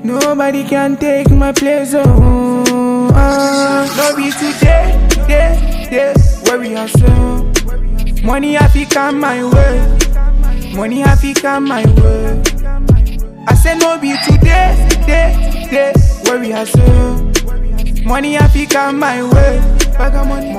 Nobody can take my place, oh. No be today, where we are so. Money have to come my way. Money have to come my way. I said no be today, where we are so. Money have to come my way. I got money.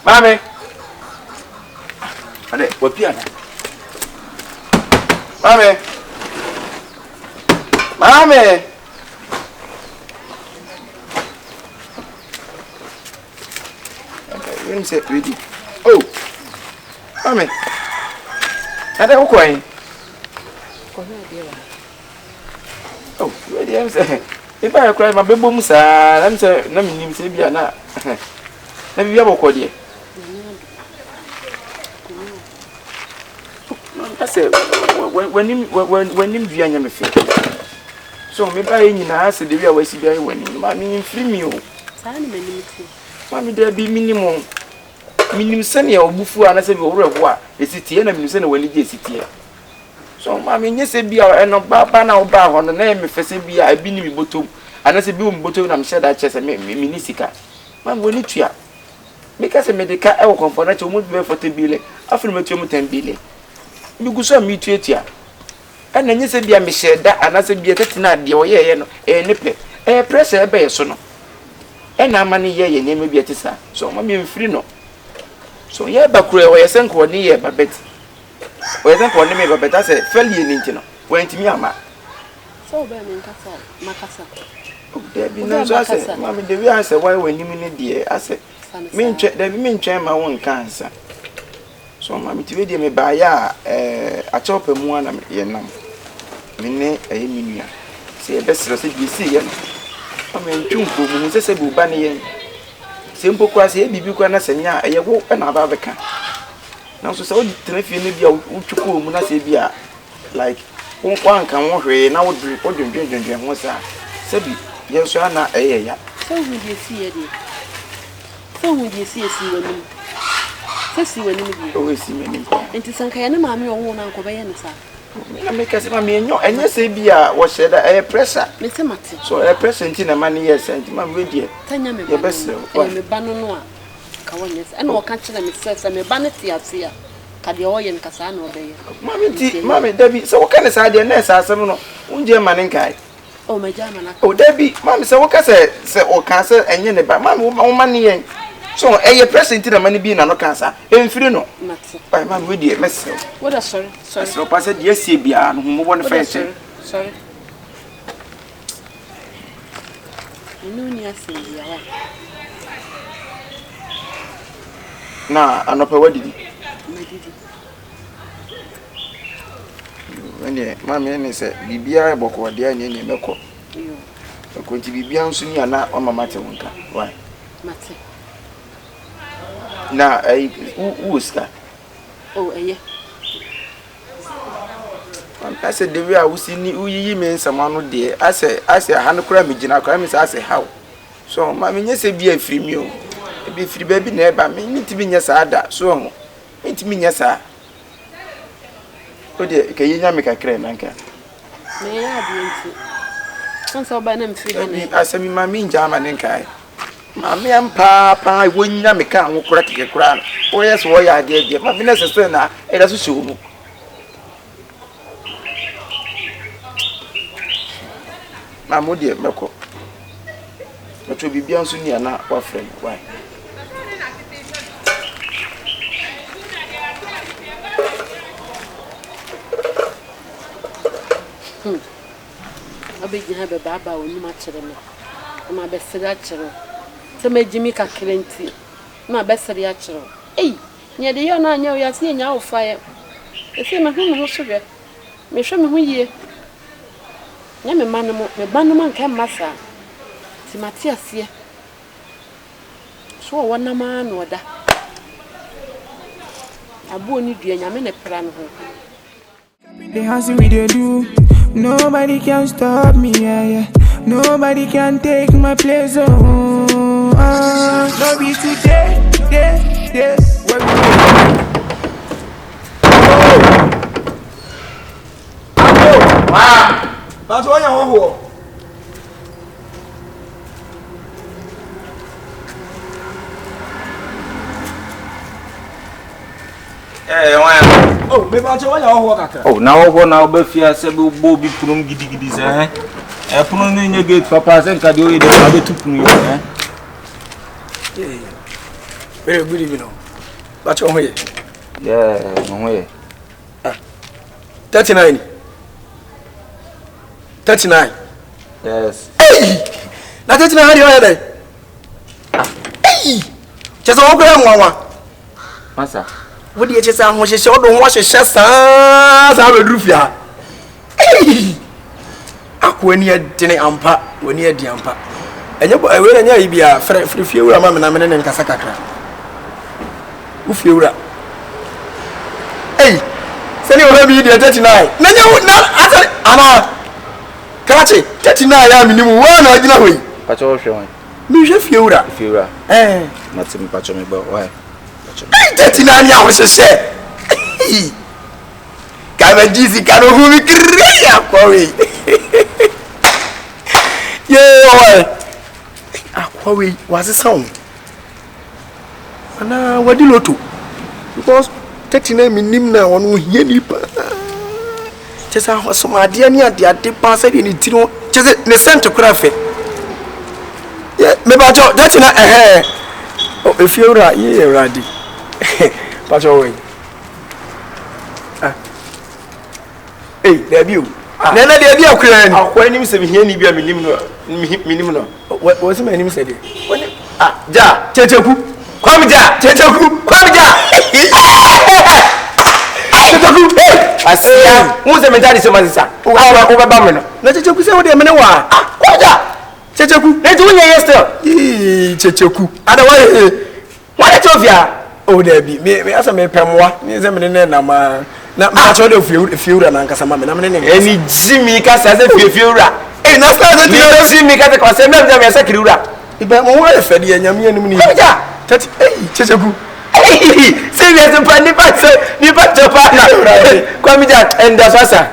Mami. Ade, wapiana. Mami. Okay, you say ready. Oh. Mami. Ade ukoi. Oh, ready am say. If I cry my baby musa, I'm say na minim say bia na. Na bia bokode. I said, when him via me feel. So, maybe I said, the real way she be when mammy free me. Mammy, there be minimum senior or bufu, and I said, over what the city and I'm sending when it is city. So, mammy, yes, be our and of Baba now bow on the name of Fesabia, I've been in bottom, and as a boom bottom, I'm sure that chest and make me minisika. Mam, when it's ya. Make us a medical outcome for that you won't be for 10 billion, after you 10 billion. You go so meet you. And then you say, be a Michelle that and I said, be a tetina, the way, a nipple, a pressure, by a son. And our money, ye, name may be a tissa. So, mammy, free no. So, yeah, but where I sent one year, but bet. Where then for me, but I said, fell you in Intino. Went to me, ama. So, Berlin, Macassa. There be no answer, mammy, the real answer why when you mean, dear, I said, mean, there be mean, my own cancer. So, mammy, to me by a chop and one of yenam. Mine a minia. Say, best as you see, I mean, two who says a bubani. Simple quasi, Bibuana Senya, a walk another can. Now, so Tenefia, Uchuku, Munasibia, like one can walk away, and I would report you drinking once. Sebi, yes, Anna, a so would you see it? So would you see a sea when you see when you always see me. And to some kind of mammy or one uncle by any side. I make us mammy and yes, Abia was said a presser. Mr. Matty. So a present in a money, yes, and my radio. Tanya me best, and me bananoa. Kawanis, and more catching them itself, and me vanity as here. Kade oyen kasa na obeye. Mami Debbie, so what can I say the nurse asem no. Unje maninkai. Oh my jama na. Oh Debbie, mami say what can say o cancer enye ne ba. Mami wo mani yen. So your present na mani bi na no cancer. Emfiri no. Mate. Bye mami we dey mess. What sorry. So pass the yes bia no mo won first. Sorry. No ni asin ya wa. Na anopa wadidi. Ene mama ene se bibia eboko de anya ne meko. Ko nti bibia nso ni ana o mama te wonka. Why? Mate. Na uska. Oh eye. I said the way I was in uyi me nsama no de ase ha no kura me gina kura me say ase how. So mama nye se bia free me o. Be free baby na eba me ntimi nya sa ada so ho. Ntimi nya sa. O de ke yinya me kakra na nka. Me ya bi enti. Sonso ba na mfiri ha na. Asemi mama nja ma ne nka. Mama am pa wonya me ka ho kura keke kura. O yes wo ya de ma bi na sister na e da so show mu. Mama de meko. But we be anso ni ana wa friend why? Abegina be baba onu ma kire me. Ma be sira kire. Se ma jimi ka krenti. Ma be sira kire. Nye de yo na anya o ya se nya o fa ye. E se me hu no so be. Me hwe me hu yie. Nye me manu man kan masa. Ti Matiasie. So wona ma no oda. Abu oni dua nya me ne pra no ho. The house we dey do. Nobody can stop me, yeah. Nobody can take my place, oh. No be today, where we That's why you oh, maybe I'll tell you. Oh, now go now, Buffia said, Bobby Punum giddy, eh? I put on in your gate for passing Cadio, the other took me, eh? Very good evening. But your way. Yeah, no way. 39. 39. Yes. Hey! Now 39, how do you have it? Hey! Just a walk Massa. What do you just say? What she saw? Don't wash your chest. I will do ya. Akua ni adine ampa, we ni adi ampa. Enye bo ewe nya ibia free fiewura ma me na me ne nkasa kakra. Wo fiewura. Say you have be 39. Na nya na asa ana. Kachi 39 ya minimu wa na agina hoyi. Pacho wo hwe won. Mi hwe fiewura. Fiewura. Na timi pacho me ba why? 39 ya wo hye. Kama jizi kano humi kiri Akua we. Yeah, Akua we was a sound. Ana wadi loto. Because 39 minim na wonu hie nipa. Chesa wasoma ade ani ade pa sa de ni tiro. Chese ne sent kura fe. Yeah, me ba jo 39 Oh, if you are here ready. Pacho we. Hey, there you. Nana de dia Akua ni. Akua ni se hie ni bia minim no. What's my name said? Ja, Kyekyeku. Kwam ja, Kyekyeku. Kwam ja. Kyekyeku. Asia, who se mentali se mazisa. O ba ba me no. Na Kyekyeku se wo de me ne wa. Kwam ja. Kyekyeku. Na tu nya yesterday. Kyekyeku. Ada wa Why Tofia? Oh, there be me as a me pemwa. Me se me ne na ma. Na cho de fiura na nkasa ma me na me ne. Eni Jimmy ka se fiura. Na start to you see me ka te kwase me me se kiriura. Ibe mo wa fe de anyame anim ni. Ja. Tati Kyekyeku. See me as pa ni pa topa na. Kwam ja enda sasa.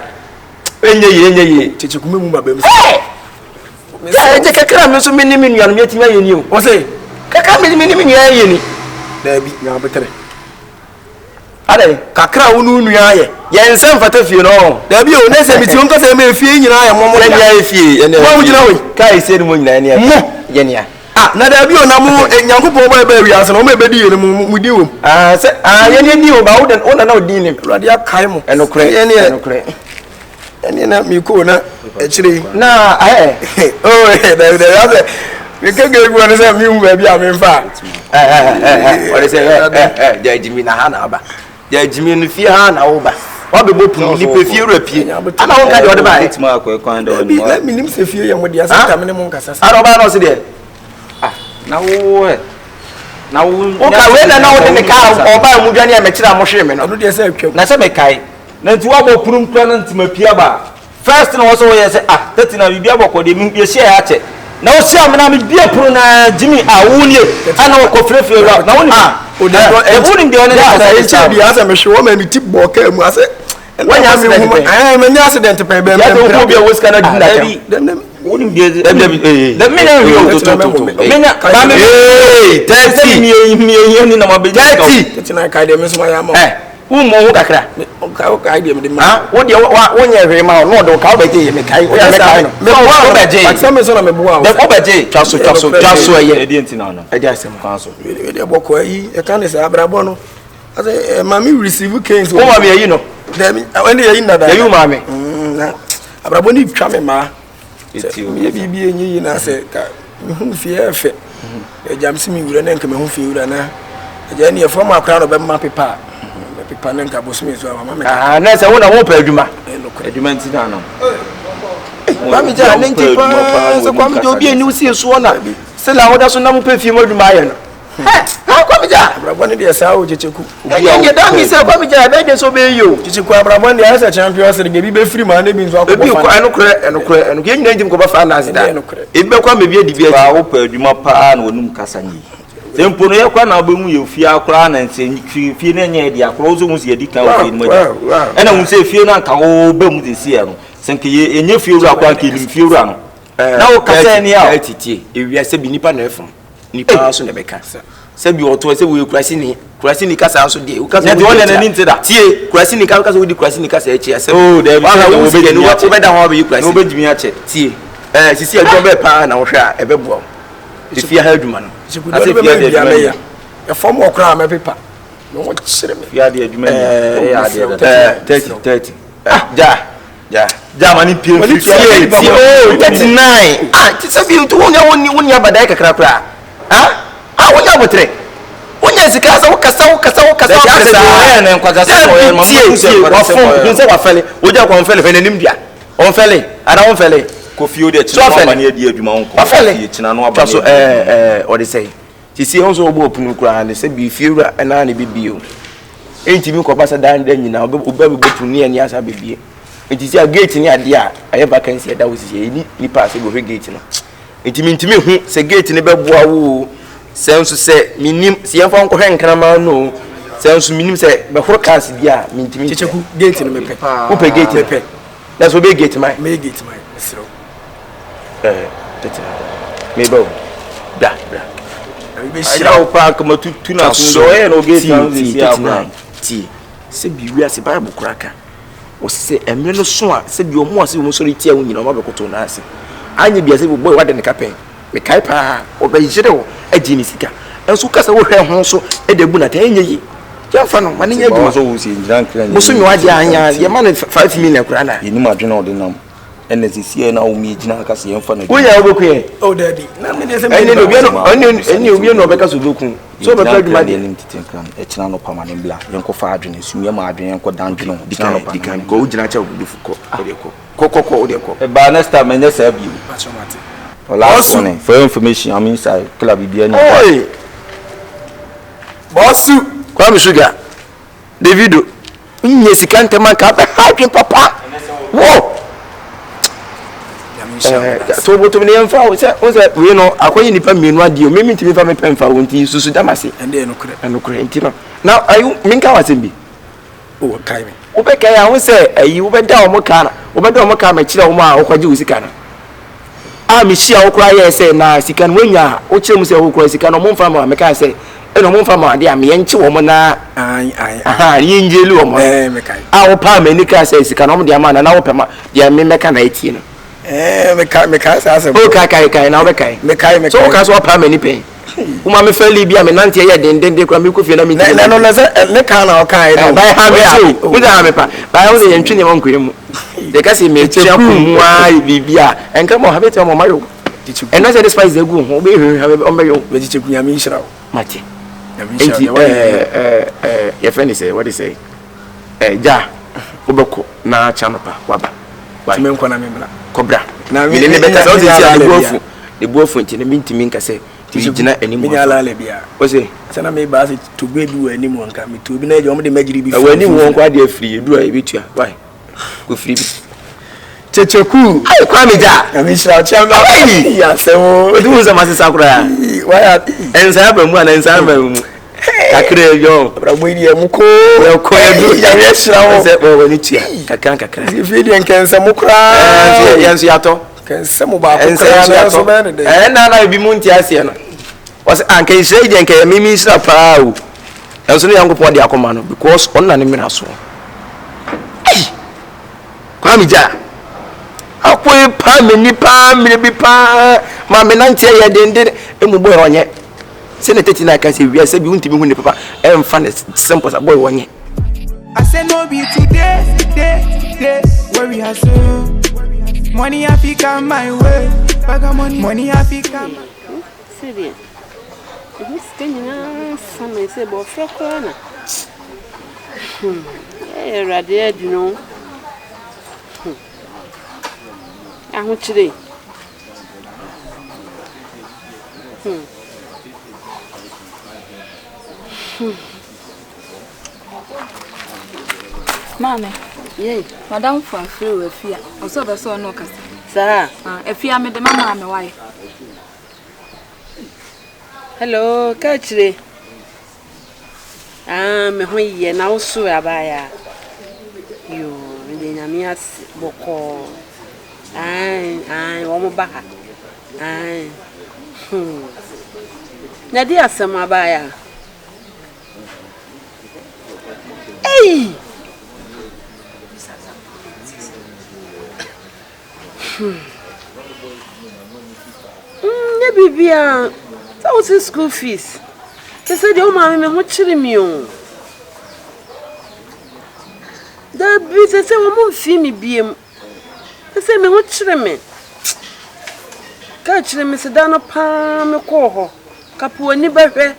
Enye ye. Kyekyeku me mu ba be me. Ya je kakra me so me ni me nuanu me tima ye ni o. O say kakra me ni me nuanu ye ni. Da bi nya betere. ade kakra wo nu nua ye yɛnsɛm fata fie no da bi o ne se biti on ka se me fie nyina ye momo yɛne ayɛ fie yɛne wo gyina we kai sɛ no mo nyina yɛne yɛne na da bi o na mo nyankopɔn ba wi ase no mo be di yele mu di wo sɛ yɛne di wo ba wo na di ne awurade akai mo ɛnokore ɛne na mi ko na ɛkyire na da ya se me ka ga gwa ne se mi mu ba bi a me fa ɔde sɛ jajimi na ha na aba jajimi no fie ha na wo ba wa be bopun ni pe fie rapie ana won ka de ɔde ba etima akɔkwan de bi na mi nim se fie ye mo dia sa ta me ne mo nkasa sa ana ɔba na ɔse de na wo na wo o ka we na wo de ne ka ɔba mu dwane a mɛkyira mo hwe me no no dia sa atwa na sɛ mɛkae na nti wa bɔ purum kura na ntima pia ba first na wo so yɛ sɛ tati na bibia bɔkɔ de mi yɛ ya akyɛ na wo sia me na me bia puru na Jimmy wo nie ana wo kɔ frefre na wo ni o de wo ni de ɔne ya sa bi asa me hwe wo ma mi tip bɔ ka mu ase wanya accident me nya accident pe be ya to ko bia wo ska na dina ka wo ni de da me na wi to me na ba me 30 mi ni na ma be 30 tina ka de me so ma ya mo wo mo wo kakra ka de me de ma wo de wo nya hwe ma no do ka wo beje ye me kai wo ya me kai no me wo beje aksa me so na me bo wa de wo beje twaso ye e di ntina no e di asem kwan so we de boko yi e kan se abrabo no ase ma mi receive cases wo ma me yi no de mi when dey yi na da you ma me na abrabo ni twa me ma eti o me bi enyi na se ka me hu fie efe e jam si mi wura na nka me hu fie wura na e ja ni e form akra no be ma pepa pepa na nka bo so me so ma me na se wo na wo pa adwuma adwuma ntina no ma mi ja ne nti pa se kwa mi jo bi eni usie so na se la wo da so na mo pa fie mo adwuma aye no kwa mi ja abrabo ni de sa o Kyekyeku ye da mi se kwa mi ja be de so be yo Kyekyeku abrabo ni asa champions league bi be free ma na bi nso akọ bi ko enokre ye nyina ndim ko ba fa na ase da e be kwa me bi adi bi ba wo pa adwuma pa na onum kasa nyi sempo no ye kwa na ba mu ye fie akora na nse fie na nya di akora zo mu se di kan fie mu e na mu se fie na nka wo ba mu de sie no senke ye enye fie wura akora ke lim fie wura no na wo kasa ni a titie e wi ase bi nipa na efum nipa so na be ka se bi oto se wo kurasi ni kasa so de kasa de wona na ni ntida tie kurasi ni kasa wo di kurasi ni kasa echi ase oh da bi wo be ni wo be da ho be kurasi wo be jimi ache tie sisi adwo be pa na wo hwe a ebe buo ifie ha adwuma no ase fie de adwuma ya e form okra ma pepa no wo kyere me fie de adwuma ya de 30 ja mani pie fie oh 39 tisa bi to wonya badai kakra kra wonya botre wonya sika sa wokasa ya na nkwaza so ya ma mu se wa fele woja kwa fele fe nanim dia on fele ara on fele ko fie de china ma mani adi adwuma on ko fie china no aba so o de say tisi on so obo opunu kra ne se bi fie wura na ne bibio enti mi ko pasa dan dan nyina oba be botuni ani asa bibie enti si a gate ni ade a aye vacancy da wo si ni pass go he gate no enti mi hu se gate ne be boa wo senso se minim se yemfa nko hwe nkrama no senso minim se be horo cars dia mintimi Kyekyeku gate no mepe wo pe gate mepe that's what be gate mai me gate mai siro tete me bo da be shira o pa kama tu na so e no gate na si akwa ti se bi wi ase bible kuraka o se emre no so a se bi o mo ase o mo so ri tia wo nyina o ma be koto na ase anye bi ase boy wa de ne kapen me kai pa o be jire wo aji ni sika enso kasa wo hwe ho so e de bu na tan nye yi jamfa no mane nya duma so wo si ndan kra mo so mi wa dia anya ye ma ne 5 million kura na yini ma dwena ode nam ene sisi na wo mi gina kasa ye mfa na wo ya oboku ye oh daddy na me de se ene no bi no ene obi no be ka so boku so be pa duma de nim titin kran e china no pamane bla yenko fa adwene sumye ma adwene yenko dan dwene dikano dikan go gina cha obu fuko ko ode ko e ba next time ene sa bi for last one for information I'm inside club bi ani oi bossu kwa mi sugar Davido nye sikante man ka ba happy papa wo so boto me yemfa o se we no akoyi nipa mienu ade o memi ntimi fa me pemfa o nti susu damase ende no kure nti no now ayu minka wasembi o kai me wo be kai ahun se ayi wo be da o mo ka na wo be da o mo ka ma kire o mo a o kwaje wo sika na mi shia wo kura ye se na sika no wanya o kire mu se wo kura sika no mo mfa ma me ka se e no mo fa ma de am ye nche wo mo na aha ye njelu wo mo me kai a wo pa me ni ka say sika no mo de ama na wo pa ma de me meka na etie no me kai sa asem o kai na wo kai me kai so ka so pa me ni pen uma me fa libia me nante ye den kwa me ko fie na me na no na se ne ka na o kai no ba ha me so wo da me pa ba wo ye ntwe ne mo nkure mu de ka se me tia ku mu a bibia enka mo ha beti mo mayo and not satisfied the go home be yo we Kyekyeku nyame nhyira wo mate Enti your friend say what he say ja obeko na chanopa waba me nko na me mla cobra na me ne beka so say the buofu ntine mintimi nka say tijina animu me ala le bia o say sana me ba se to gbe du animu nka me to bi na je o mo de magiri bi wani won kwa de free edu a ebitua why go free bi Kyekyeku ai kwa me ja nyame nhyira chamba ya se wo du za masisa kura why ensa ba mu ana ensa ba mu kakre yo brabo ni e muko ko edu nyame nhyira wo se bo wani tia kakra fi de nkensa mukra yansu yato kensa mu ba ko kra na so be ne de na bi mu ntia ase no was anka israel de nka mimi isra pa o enso no yankopɔ de akoma no because onna ne mira so kwa mi ja akwe pa me nipa me bi pa ma me nante ye dende emu boy onye se ne teti na ka se wi se bi untimi hu ne papa emfa ne simple boy onye I say no be today where we are so money Africa my way bag money Africa serious this kenya some say bo fe corona radio you know Ahokyere Mame, yey, madam from free afia. Also be so no kasa. Sir. Afia me de mama me why. Hello, Kyekyeku. Me ho ye na wo so abaya. Yo, me de nyame as boko. Wo mo ba ha. Na di asem abaya. Hey! Bibia, that was his school fees. They said, "Oh, mammy, me ho kyere me o." Da bi they say, "Wo mo fi me biem." They say me ho kyere me. Ka kyere me se da no pa me ko ho. Kapo ani behwe.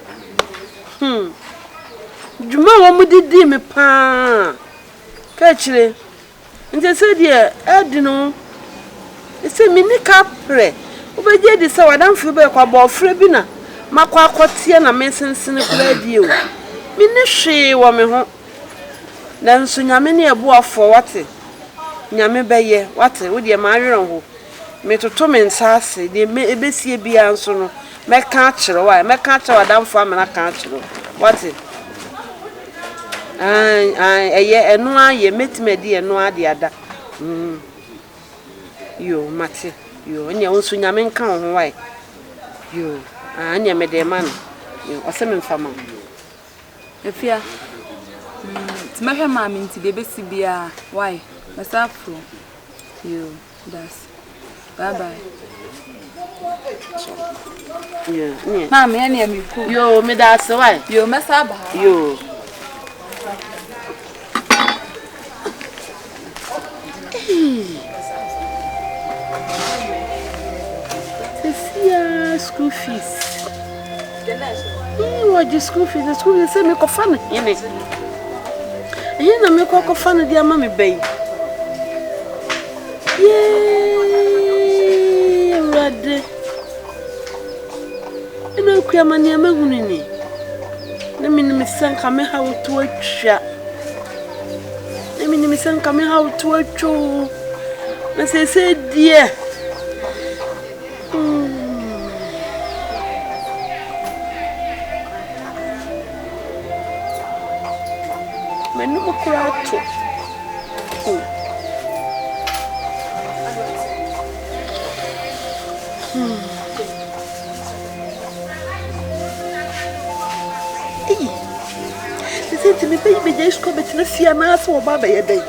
Juma wo mo didi me pa. Ka kyere. Nje say dia edi no. They say me ni kapre. Obeje di se wadamfo be kwa bofre bi na makwa akotie na mesensene kula die o mi ne hwe wo me ho na nso nyame ne ebuafo wate nyame beye wate wo de ma aweron ho me toto me nsase de ebesie bia nso no meka akere wa meka akere wadamfo amana ka akere wate eye enu aye metimedi enu ade ada yo mate yo anya wonso nyame nka ho wai yo anya me de man yo osem mfama Afia. Timahwe mama nti bebe si bia why? Masafro. Yo, that's. Bye bye. yo Mama ya mi ku. yo me da se wai Yo masaba. yo school fees. What the school fees? The school fees say me ko fana yene. Na me ko fana dia ma me bay. Yee, rade. Ina ku ya mani amahunu ni. Na me ni sanka me ha wotu atwa. Na me ni sanka me ha wotu atwo. Na se die. Kurato. me baby just come to the fear na so baba ye dey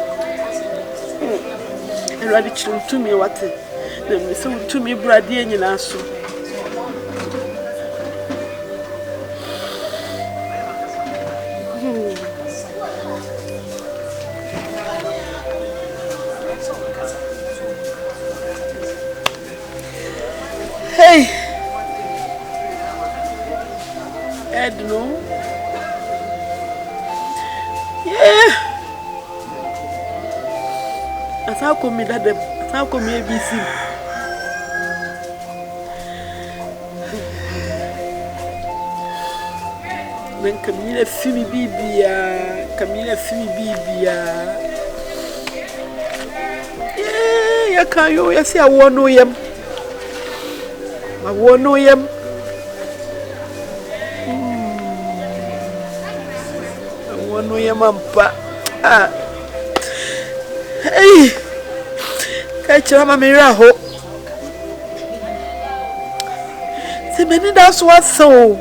and ready to me what dem me so to me brade nyina so hey Edno yeah asa ko mi dadem asa ko mi ABC men kamila fimi bibia yeah ya kayo ya si awono yem awono yem ampa ah hey kachira mamira ho se meni das waso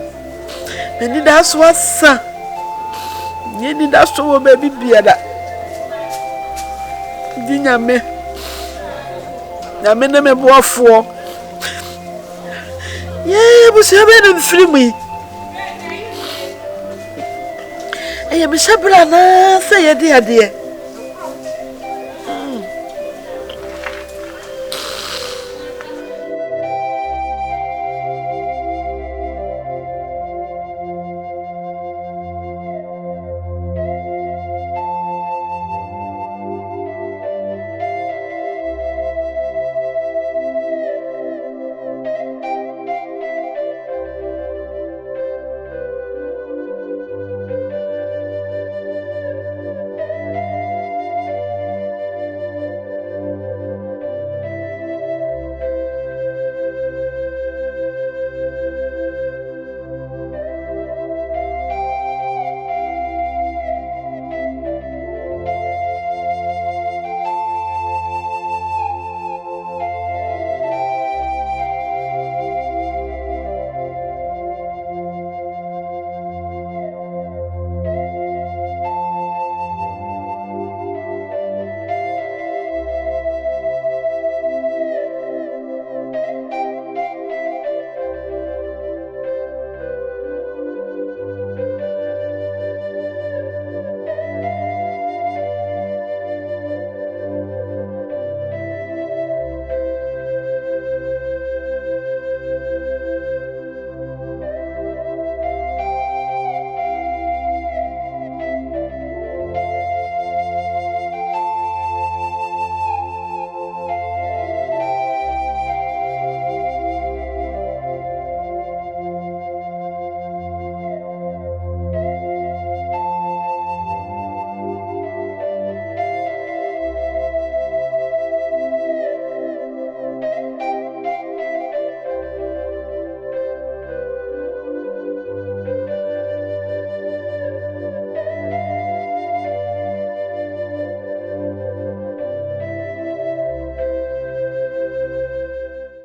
yeni das wo baby biada dinyame na me boafo yeah busia be na mfrimi eye me shabra na se ye de ade